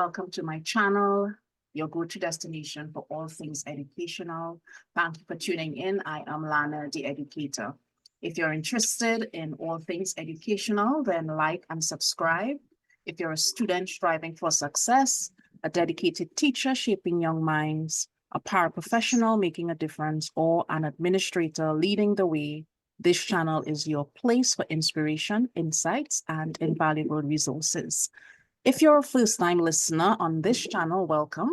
welcome to my channel, your go-to destination for all things educational. Thank you for tuning in. I am Lana, the educator. If you're interested in all things educational, then like and subscribe. If you're a student striving for success, a dedicated teacher shaping young minds, a paraprofessional making a difference, or an administrator leading the way, this channel is your place for inspiration, insights, and invaluable resources. If you're a first-time listener on this channel, welcome.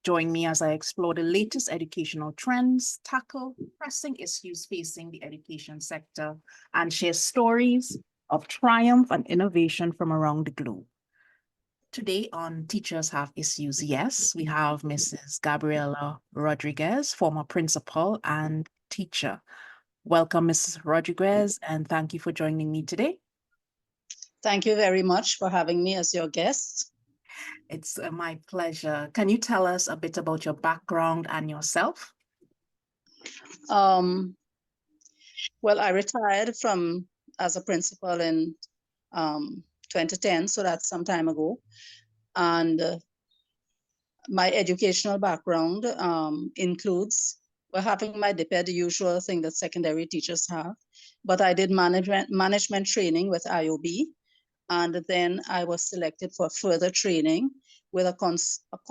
Join me as I explore the latest educational trends, tackle pressing issues facing the education sector, and share stories of triumph and innovation from around the globe. Today on Teachers Have Issues, yes, we have Mrs. Gabriella Rodriguez, former principal and teacher. Welcome, Mrs. Rodriguez, and thank you for joining me today. Thank you very much for having me as your guest. It's my pleasure. Can you tell us a bit about your background and yourself? Well, I retired as a principal in 2010, so that's some time ago. And my educational background includes having my DPED, the usual thing that secondary teachers have. But I did management training with IOB. And then I was selected for further training with a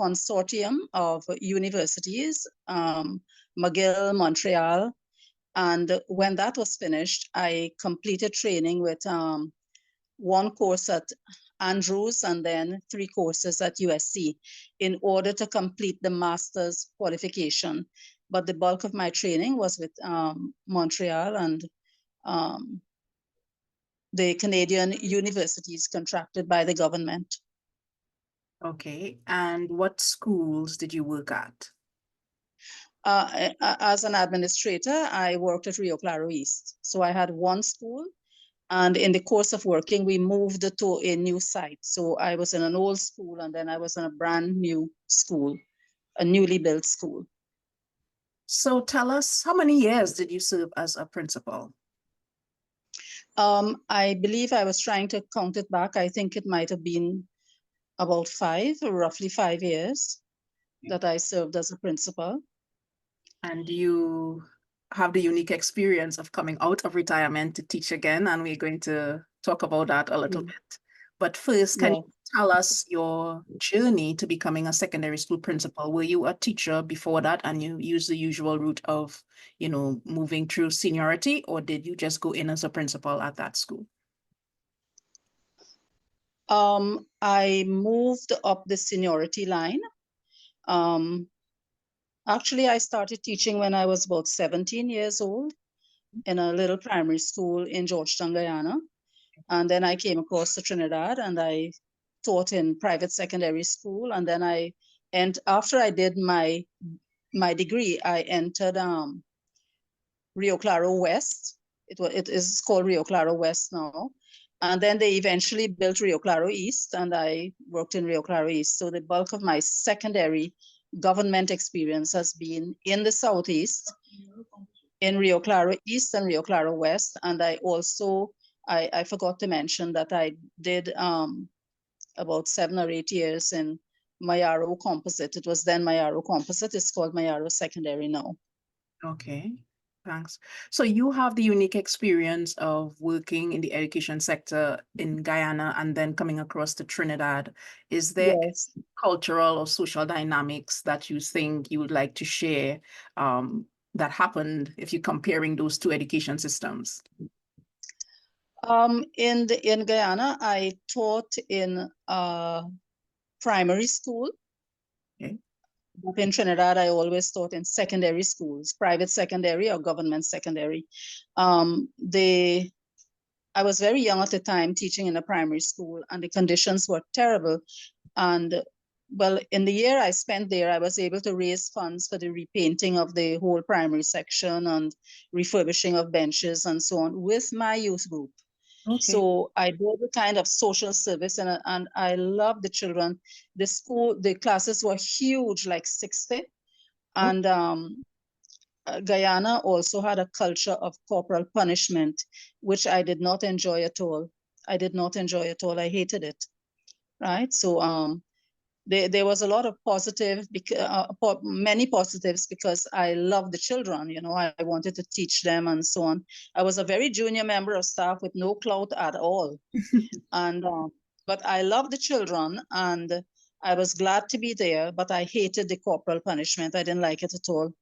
consortium of universities, McGill, Montreal. And when that was finished, I completed training with one course at Andrews and then 3 courses at USC in order to complete the master's qualification. But the bulk of my training was with Montreal and the Canadian universities contracted by the government. Okay, and what schools did you work at? As an administrator, I worked at Rio Claro East. So I had one school, and in the course of working, we moved to a new site. So I was in an old school, and then I was in a brand new school, a newly built school. So tell us, how many years did you serve as a principal? I believe I was trying to count it back. I think it might have been about 5, or roughly 5 years that I served as a principal. And you have the unique experience of coming out of retirement to teach again, and we're going to talk about that a little bit. But first, can you tell us your journey to becoming a secondary school principal? Were you a teacher before that and you used the usual route of, moving through seniority, or did you just go in as a principal at that school? I moved up the seniority line. Actually, I started teaching when I was about 17 years old in a little primary school in Georgetown, Guyana. And then I came across to Trinidad and I taught in private secondary school. And then after I did my degree, I entered Rio Claro West. It is called Rio Claro West now. And then they eventually built Rio Claro East, and I worked in Rio Claro East. So the bulk of my secondary government experience has been in the Southeast, in Rio Claro East and Rio Claro West. And I also, I forgot to mention that I did about 7 or 8 years in Mayaro Composite. It was then Mayaro Composite. It's called Mayaro Secondary now. Okay, thanks. So you have the unique experience of working in the education sector in Guyana and then coming across to Trinidad. Is there cultural or social dynamics that you think you would like to share that happened if you're comparing those two education systems? In Guyana, I taught in primary school. Okay. In Trinidad, I always taught in secondary schools, private secondary or government secondary. I was very young at the time teaching in a primary school, and the conditions were terrible. And well, in the year I spent there, I was able to raise funds for the repainting of the whole primary section and refurbishing of benches and so on with my youth group. Okay. So I did a kind of social service, and I loved the children. The classes were huge, like 60. And Guyana also had a culture of corporal punishment, which I did not enjoy at all. I hated it, right? So there was a lot of many positives because I love the children, you know, I wanted to teach them and so on. I was a very junior member of staff with no clout at all. And, but I love the children and I was glad to be there, but I hated the corporal punishment. I didn't like it at all.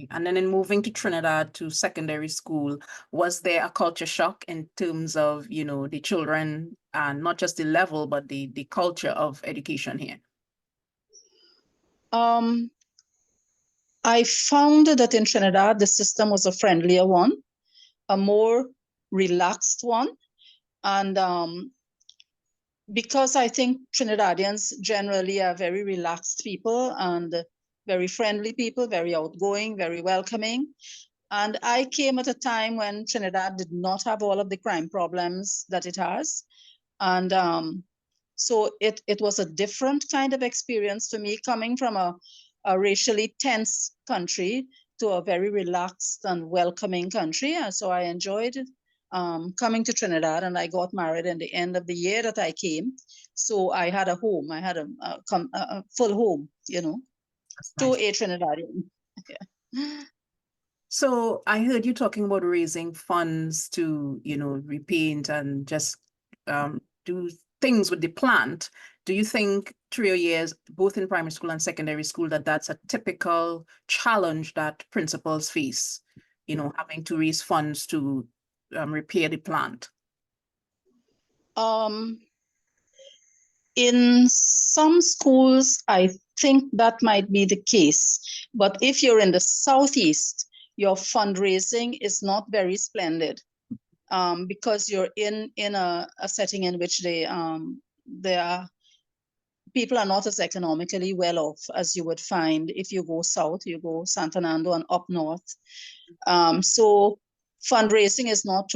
And then in moving to Trinidad to secondary school, was there a culture shock in terms of, you know, the children and not just the level, but the culture of education here? I found that in Trinidad, the system was a friendlier one, a more relaxed one. And because I think Trinidadians generally are very relaxed people and very friendly people, very outgoing, very welcoming. And I came at a time when Trinidad did not have all of the crime problems that it has. And so it was a different kind of experience for me coming from a racially tense country to a very relaxed and welcoming country. And so I enjoyed coming to Trinidad, and I got married in the end of the year that I came. So I had a home, I had a full home, you know, to a Trinidadian. Yeah. So I heard you talking about raising funds to, you know, repaint and just do things with the plant. Do you think through your years, both in primary school and secondary school, that that's a typical challenge that principals face, you know, having to raise funds to repair the plant? In some schools, I think that might be the case. But if you're in the Southeast, your fundraising is not very splendid because you're in a setting in which people are not as economically well off as you would find if you go south, you go San Fernando and up north. So fundraising is not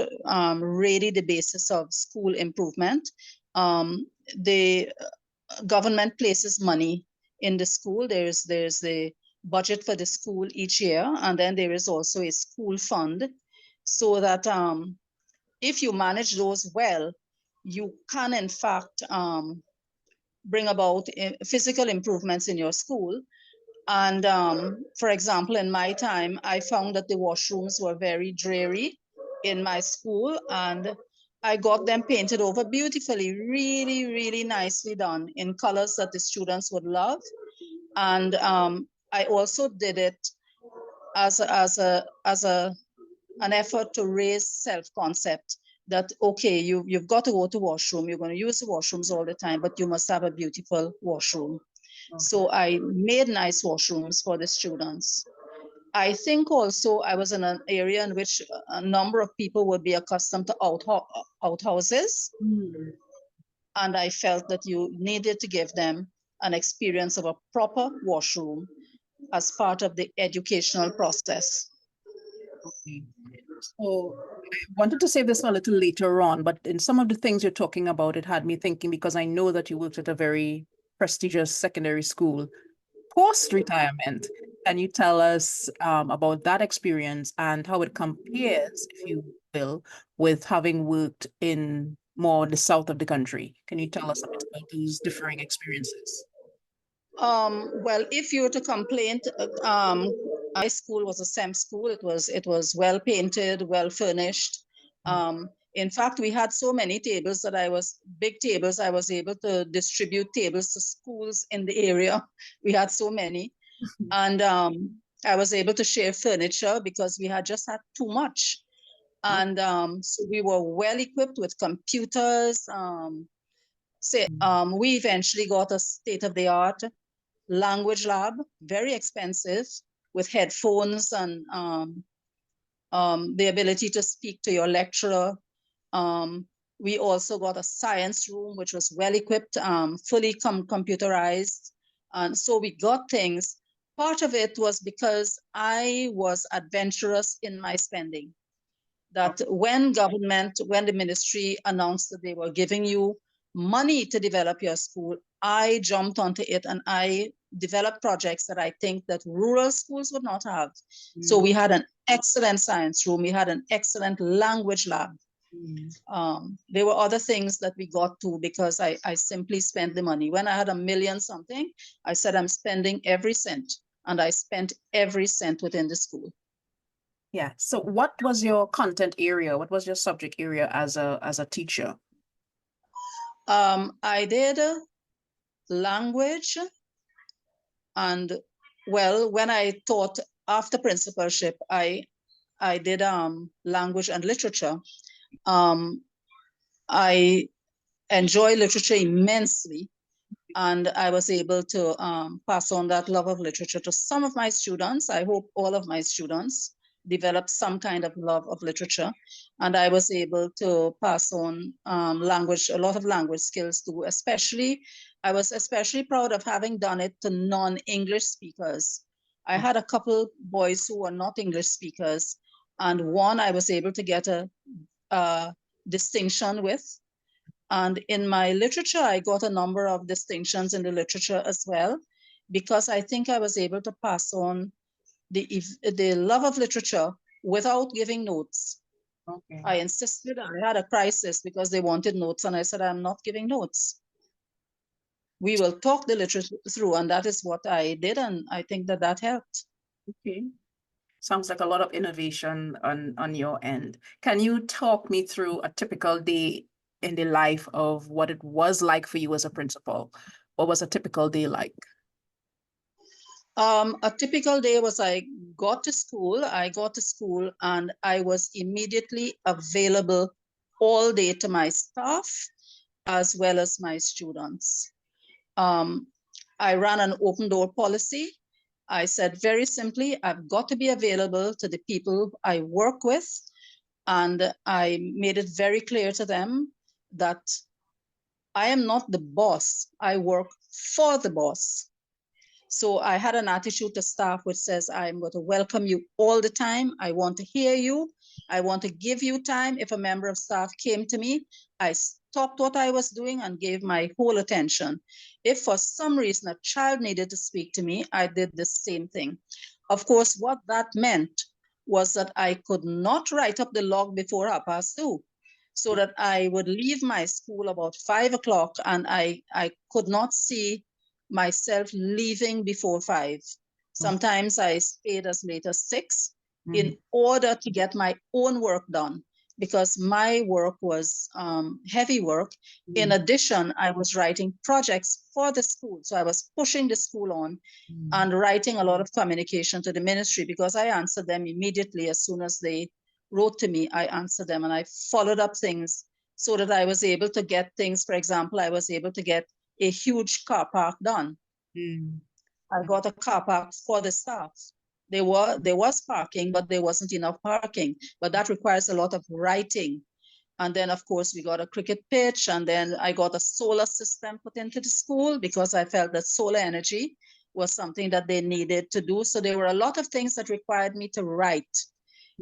really the basis of school improvement. The government places money in the school. There's the budget for the school each year, and then there is also a school fund, so that if you manage those well, you can in fact bring about physical improvements in your school. And for example, in my time, I found that the washrooms were very dreary in my school, and I got them painted over beautifully, really, really nicely done in colors that the students would love. And I also did it as an effort to raise self-concept that, okay, you've got to go to washroom, you're going to use the washrooms all the time, but you must have a beautiful washroom. Okay. So I made nice washrooms for the students. I think also I was in an area in which a number of people would be accustomed to outhouses. Mm. And I felt that you needed to give them an experience of a proper washroom as part of the educational process. Okay. So I wanted to save this a little later on, but in some of the things you're talking about, it had me thinking, because I know that you worked at a very prestigious secondary school post-retirement. Can you tell us about that experience and how it compares, if you will, with having worked in more the south of the country? Can you tell us a bit about those differing experiences? Well, if you were to complain, my school was a SEM school. It was well painted, well furnished. In fact, we had so many tables that big tables, I was able to distribute tables to schools in the area. We had so many. And I was able to share furniture because we had just had too much. And so we were well equipped with computers. We eventually got a state-of-the-art language lab, very expensive, with headphones and the ability to speak to your lecturer. We also got a science room, which was well equipped, fully computerized. And so we got things. Part of it was because I was adventurous in my spending. That when the ministry announced that they were giving you money to develop your school, I jumped onto it and I developed projects that I think that rural schools would not have. So we had an excellent science room. We had an excellent language lab. There were other things that we got to because I simply spent the money. When I had $1 million something, I said I'm spending every cent, and I spent every cent within the school. Yeah. So what was your content area? What was your subject area as a teacher? I did language, and well, when I taught after principalship, I did language and literature. I enjoy literature immensely, and I was able to pass on that love of literature to some of my students. I hope all of my students develop some kind of love of literature, and I was able to pass on language, a lot of language skills too. I was especially proud of having done it to non-English speakers. I had a couple boys who were not English speakers, and one I was able to get a distinction with. And in my literature, I got a number of distinctions in the literature as well, because I think I was able to pass on the love of literature without giving notes. Okay. I insisted. I had a crisis because they wanted notes, and I said, I'm not giving notes. We will talk the literature through, and that is what I did, and I think that that helped. Okay. Sounds like a lot of innovation on your end. Can you talk me through a typical day in the life of what it was like for you as a principal? What was a typical day like? A typical day was I got to school and I was immediately available all day to my staff as well as my students. I ran an open door policy. I said very simply, I've got to be available to the people I work with. And I made it very clear to them that I am not the boss. I work for the boss. So I had an attitude to staff which says, I'm going to welcome you all the time. I want to hear you. I want to give you time. If a member of staff came to me, I stopped what I was doing and gave my whole attention. If for some reason a child needed to speak to me, I did the same thing. Of course, what that meant was that I could not write up the log before 2:30, so that I would leave my school about 5 o'clock, and I could not see myself leaving before 5. Sometimes I stayed as late as 6 in order to get my own work done, because my work was heavy work. In addition, I was writing projects for the school. So I was pushing the school on and writing a lot of communication to the ministry, because I answered them immediately as soon as they wrote to me. I answered them, and I followed up things so that I was able to get things. For example, I was able to get a huge car park done. I got a car park for the staff. There was parking, but there wasn't enough parking. But that requires a lot of writing. And then, of course, we got a cricket pitch, and then I got a solar system put into the school because I felt that solar energy was something that they needed to do. So there were a lot of things that required me to write.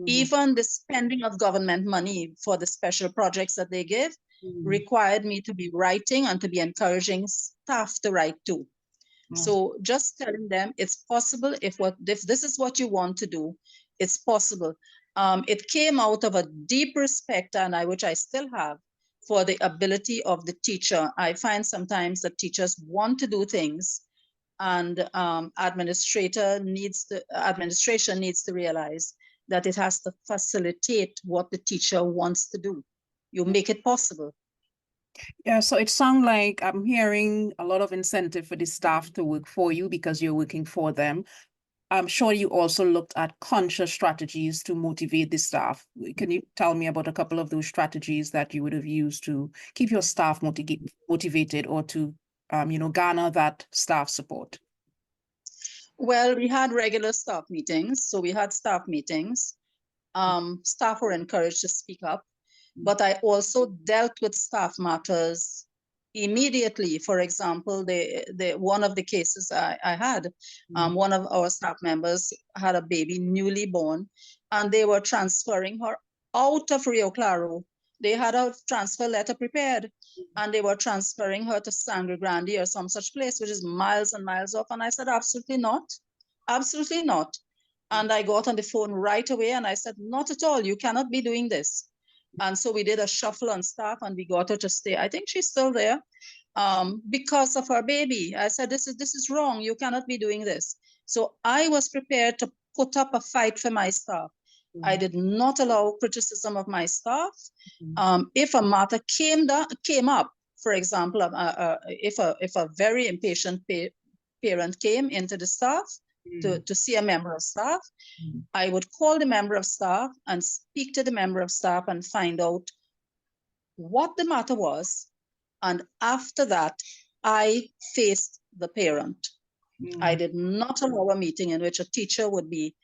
Even the spending of government money for the special projects that they give required me to be writing and to be encouraging staff to write too. So just telling them it's possible. If this is what you want to do, it's possible. It came out of a deep respect, and which I still have, for the ability of the teacher. I find sometimes that teachers want to do things, and administration needs to realize that it has to facilitate what the teacher wants to do. You make it possible. Yeah, so it sounds like I'm hearing a lot of incentive for the staff to work for you because you're working for them. I'm sure you also looked at conscious strategies to motivate the staff. Can you tell me about a couple of those strategies that you would have used to keep your staff motivated or to, garner that staff support? Well, we had regular staff meetings. So we had staff meetings. Staff were encouraged to speak up, but I also dealt with staff matters immediately. For example, one of the cases I had, one of our staff members had a baby newly born, and they were transferring her out of Rio Claro. They had a transfer letter prepared, and they were transferring her to Sangre Grande or some such place, which is miles and miles off. And I said, absolutely not, absolutely not. And I got on the phone right away, and I said, not at all, you cannot be doing this. And so we did a shuffle on staff and we got her to stay. I think she's still there because of her baby. I said, this is wrong. You cannot be doing this. So I was prepared to put up a fight for my staff. I did not allow criticism of my staff. If a matter came up, for example, if a very impatient parent came into the staff to see a member of staff, I would call the member of staff and speak to the member of staff and find out what the matter was. And after that, I faced the parent. I did not allow a meeting in which a teacher would be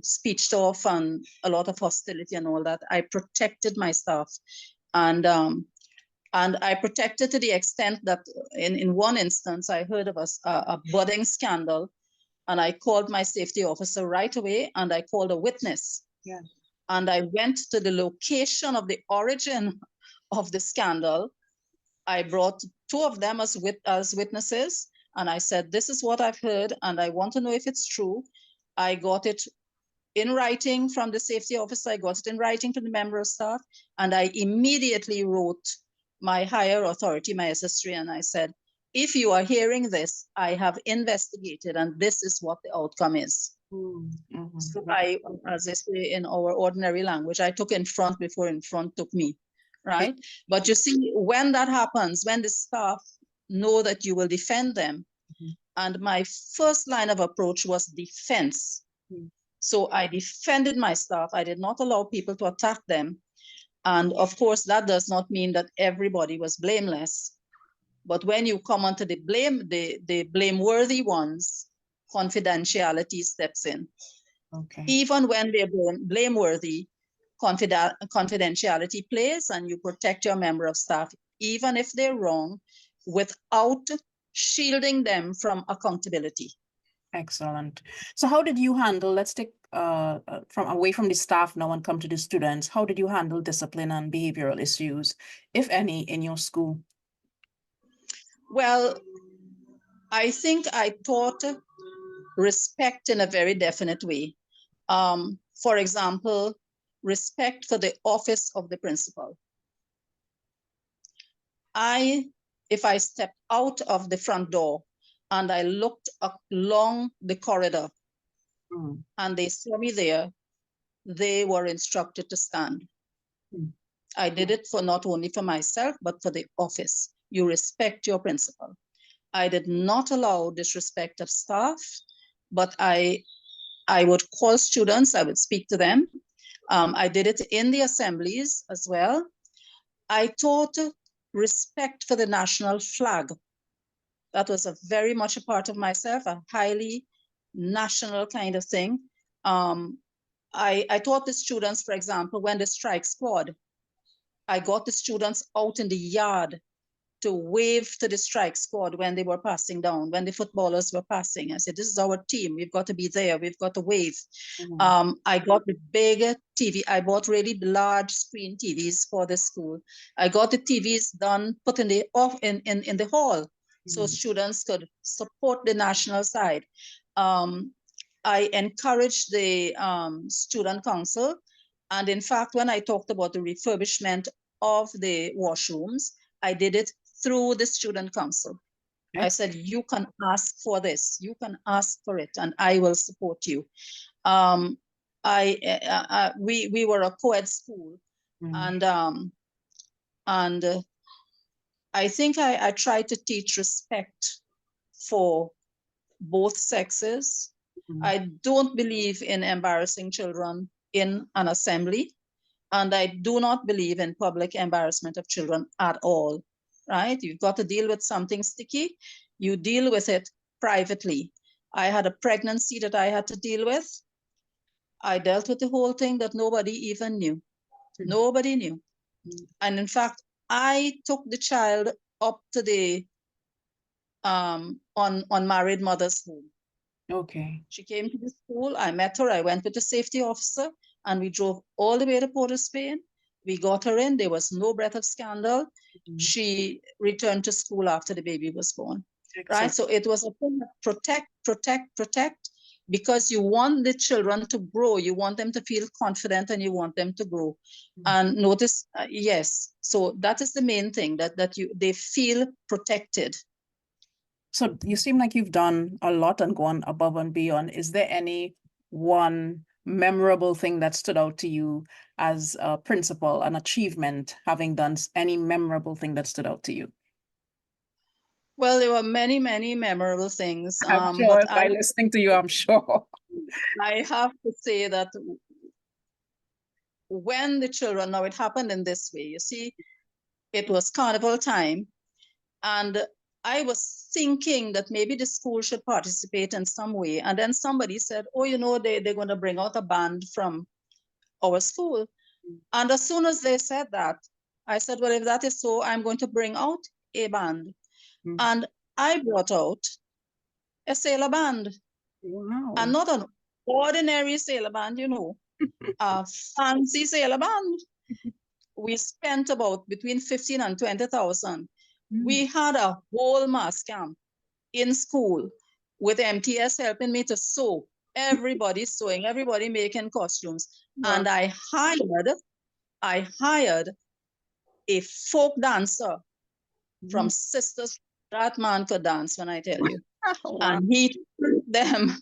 speeched off and a lot of hostility and all that. I protected my staff, and I protected to the extent that in one instance I heard of a budding scandal, and I called my safety officer right away, and I called a witness. Yeah. And I went to the location of the origin of the scandal. I brought two of them as witnesses, and I said, this is what I've heard, and I want to know if it's true. I got it in writing from the safety officer. I got it in writing from the member of staff, and I immediately wrote my higher authority, my SS3, and I said, if you are hearing this, I have investigated, and this is what the outcome is. So I, as I say in our ordinary language, I took in front before in front took me, right? But you see, when that happens, when the staff know that you will defend them, and my first line of approach was defense. So I defended my staff. I did not allow people to attack them. And of course, that does not mean that everybody was blameless. But when you come onto the blameworthy ones, confidentiality steps in. Okay. Even when they're blameworthy, confidentiality plays, and you protect your member of staff, even if they're wrong, without shielding them from accountability. Excellent. So how did you handle, let's take from away from the staff now and come to the students, how did you handle discipline and behavioral issues, if any, in your school? Well, I think I taught respect in a very definite way. For example, respect for the office of the principal. If I stepped out of the front door and I looked along the corridor and they saw me there, they were instructed to stand. I did it for not only for myself, but for the office. You respect your principal. I did not allow disrespect of staff, but I would call students, I would speak to them. I did it in the assemblies as well. I taught respect for the national flag. That was very much a part of myself, a highly national kind of thing. I taught the students, for example, when the strike squad, I got the students out in the yard to wave to the strike squad when they were passing down, when the footballers were passing. I said, this is our team. We've got to be there. We've got to wave. I got the big TV. I bought really large screen TVs for the school. I got the TVs put in the hall so students could support the national side. I encouraged the student council. And in fact, when I talked about the refurbishment of the washrooms, I did it through the student council. I said, you can ask for this, you can ask for it, and I will support you. We were a co-ed school, and I think I tried to teach respect for both sexes. I don't believe in embarrassing children in an assembly, and I do not believe in public embarrassment of children at all, right? You've got to deal with something sticky, you deal with it privately. I had a pregnancy that I had to deal with. I dealt with the whole thing that nobody even knew. Nobody knew. And in fact, I took the child up to the unmarried mother's home. Okay. She came to the school, I met her, I went with the safety officer, and we drove all the way to Port of Spain. We got her in, there was no breath of scandal. She returned to school after the baby was born. Right? So it was a thing of protect, protect, protect. because you want the children to grow. You want them to feel confident and you want them to grow. And notice, yes, so that is the main thing, that they feel protected. So you seem like you've done a lot and gone above and beyond. Is there any one memorable thing that stood out to you as a principal, an achievement, having done any memorable thing that stood out to you? Well, there were many, many memorable things. I'm sure But by listening to you, I'm sure. I have to say that when the children, now it happened in this way, you see, it was carnival time, and I was thinking that maybe the school should participate in some way. And then somebody said, oh, you know, they're going to bring out a band from our school. And as soon as they said that, I said, well, if that is so, I'm going to bring out a band. And I brought out a sailor band. Wow. And not an ordinary sailor band, you know, a fancy sailor band. We spent about between 15 and 20,000. We had a whole mass camp in school with MTS helping me to sew. Everybody sewing, everybody making costumes. Wow. And I hired a folk dancer from Sisters. That man could dance, when I tell you. Wow. And he taught them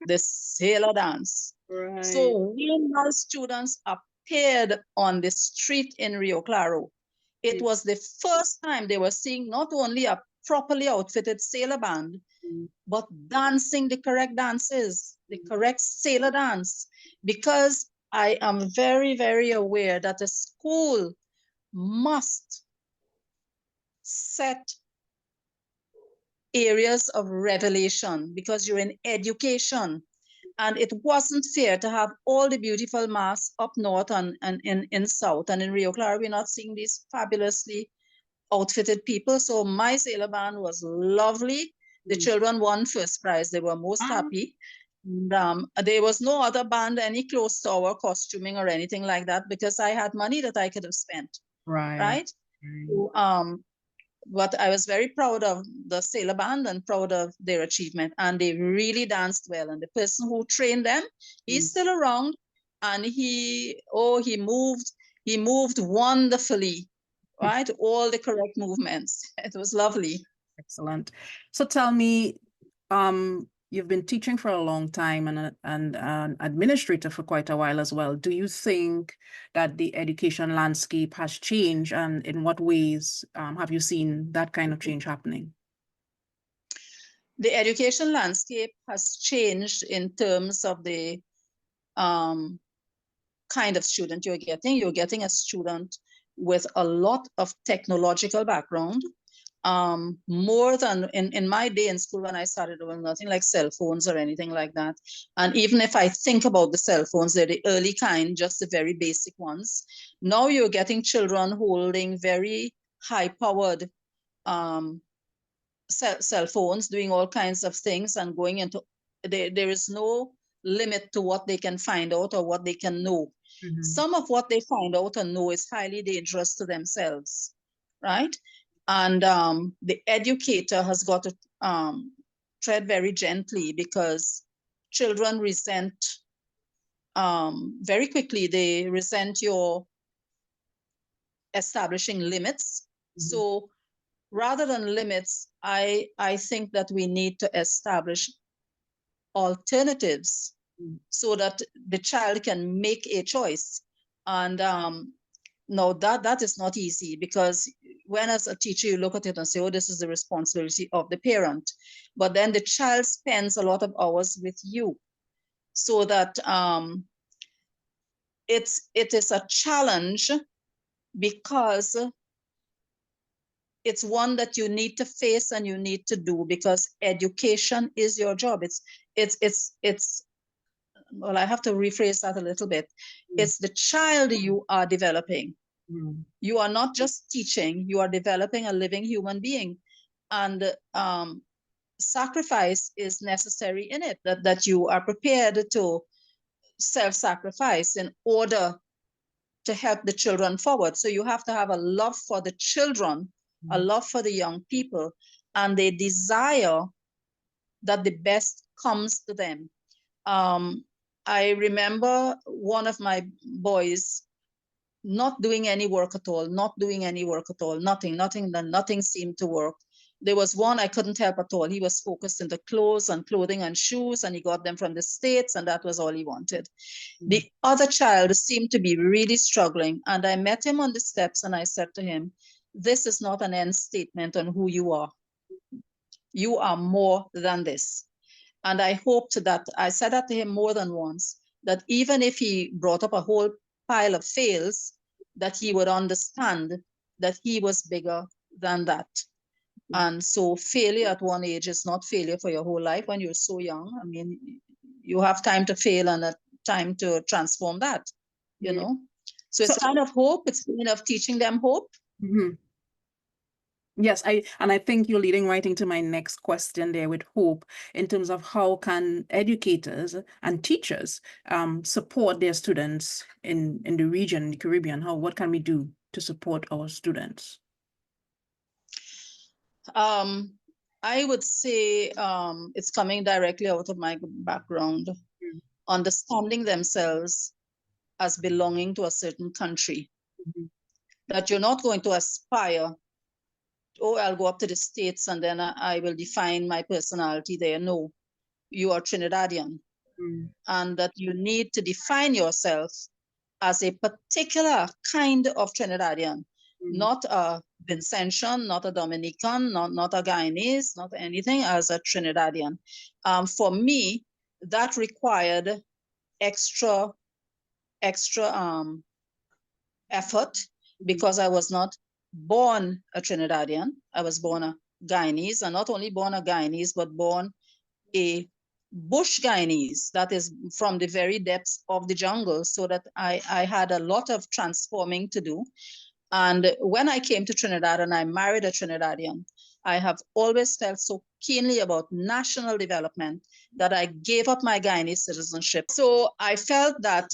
the sailor dance. Right. So when our students appeared on the street in Rio Claro, it was the first time they were seeing not only a properly outfitted sailor band, but dancing the correct dances, the correct sailor dance. Because I am very, very aware that a school must set areas of revelation, because you're in education. And it wasn't fair to have all the beautiful masks up north and in south. And in Rio Claro, we're not seeing these fabulously outfitted people. So my sailor band was lovely. The children won first prize. They were most happy. And, there was no other band any close to our costuming or anything like that, because I had money that I could have spent. Right? So, but I was very proud of the sailor band and proud of their achievement, and they really danced well. And the person who trained them, he's still around, and he moved wonderfully, right? All the correct movements. It was lovely. Excellent. So tell me, you've been teaching for a long time and an administrator for quite a while as well. Do you think that the education landscape has changed, and in what ways have you seen that kind of change happening? The education landscape has changed in terms of the kind of student you're getting. You're getting a student with a lot of technological background. More than in my day in school when I started, there was nothing like cell phones or anything like that. And even if I think about the cell phones, they're the early kind, just the very basic ones. Now you're getting children holding very high-powered cell phones, doing all kinds of things and going into, there is no limit to what they can find out or what they can know. Some of what they find out and know is highly dangerous to themselves, right? And the educator has got to tread very gently, because children resent very quickly. They resent your establishing limits. So rather than limits, I think that we need to establish alternatives so that the child can make a choice. And no, that is not easy, because when as a teacher, you look at it and say, oh, this is the responsibility of the parent. But then the child spends a lot of hours with you. So that it is a challenge, because it's one that you need to face and you need to do, because education is your job. It's well, I have to rephrase that a little bit. It's the child you are developing. You are not just teaching, you are developing a living human being. And sacrifice is necessary in it, that you are prepared to self-sacrifice in order to help the children forward. So you have to have a love for the children, a love for the young people, and a desire that the best comes to them. I remember one of my boys not doing any work at all, nothing seemed to work. There was one I couldn't help at all. He was focused in the clothes and clothing and shoes, and he got them from the States, and that was all he wanted. The other child seemed to be really struggling, and I met him on the steps, and I said to him, this is not an end statement on who you are. You are more than this. And I hoped that, I said that to him more than once, that even if he brought up a whole pile of fails, that he would understand that he was bigger than that. And so failure at one age is not failure for your whole life when you're so young. I mean, you have time to fail and a time to transform that, you know? So it's kind of hope, it's kind of teaching them hope. Yes, I think you're leading right into my next question there with hope in terms of how can educators and teachers support their students in the region, in the Caribbean. What can we do to support our students? I would say it's coming directly out of my background, understanding themselves as belonging to a certain country, that you're not going to aspire, oh, I'll go up to the States and then I will define my personality there. No, you are Trinidadian. And that you need to define yourself as a particular kind of Trinidadian, not a Vincentian, not a Dominican, not a Guyanese, not anything, as a Trinidadian. For me, that required extra effort because I was not born a Trinidadian. I was born a Guyanese, and not only born a Guyanese, but born a bush Guyanese, that is from the very depths of the jungle, so that I had a lot of transforming to do. And when I came to Trinidad and I married a Trinidadian, I have always felt so keenly about national development that I gave up my Guyanese citizenship. So I felt that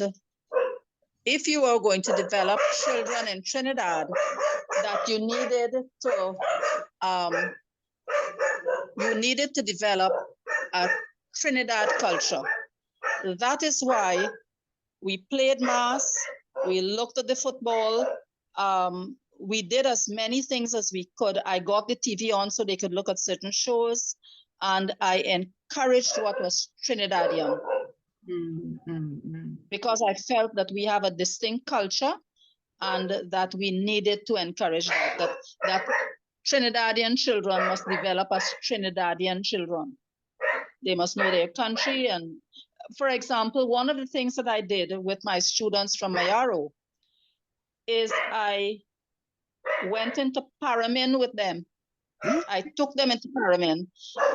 if you were going to develop children in Trinidad, that you needed to develop a Trinidad culture. That is why we played mass, we looked at the football, we did as many things as we could. I got the TV on so they could look at certain shows, and I encouraged what was Trinidadian. Because I felt that we have a distinct culture and that we needed to encourage that Trinidadian children must develop as Trinidadian children. They must know their country. And for example, one of the things that I did with my students from Mayaro is I went into Paramin with them. I took them into Paramin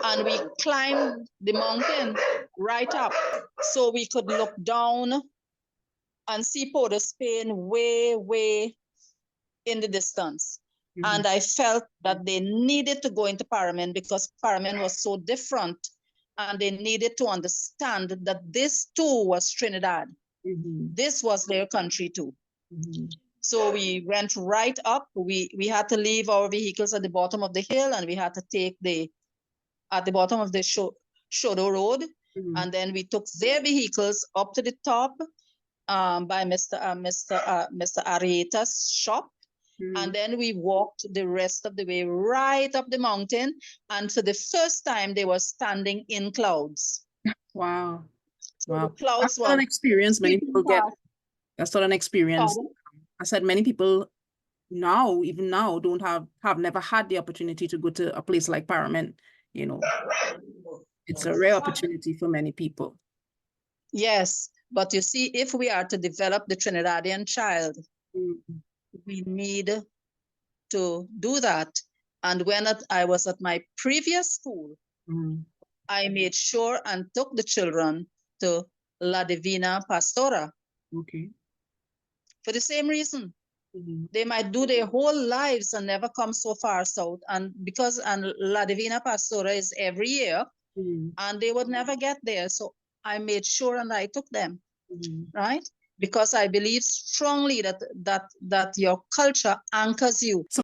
and we climbed the mountain right up so we could look down and see Port of Spain way, way in the distance. And I felt that they needed to go into Paramin because Paramin was so different, and they needed to understand that this too was Trinidad. This was their country too. So we went right up. We had to leave our vehicles at the bottom of the hill, and we had to take at the bottom of the Shodo Road. And then we took their vehicles up to the top by Mr. Arieta's shop. And then we walked the rest of the way right up the mountain. And for the first time, they were standing in clouds. Wow. So wow. Clouds That's not an experience many people get. That's not an experience. Pardon? I said many people even now, have never had the opportunity to go to a place like Paramin. You know, it's a rare opportunity for many people. Yes, but you see, if we are to develop the Trinidadian child, we need to do that. And when I was at my previous school, I made sure and took the children to La Divina Pastora. For the same reason. They might do their whole lives and never come so far south. And because La Divina Pastora is every year, and they would never get there. So I made sure and I took them, right? Because I believe strongly that your culture anchors you.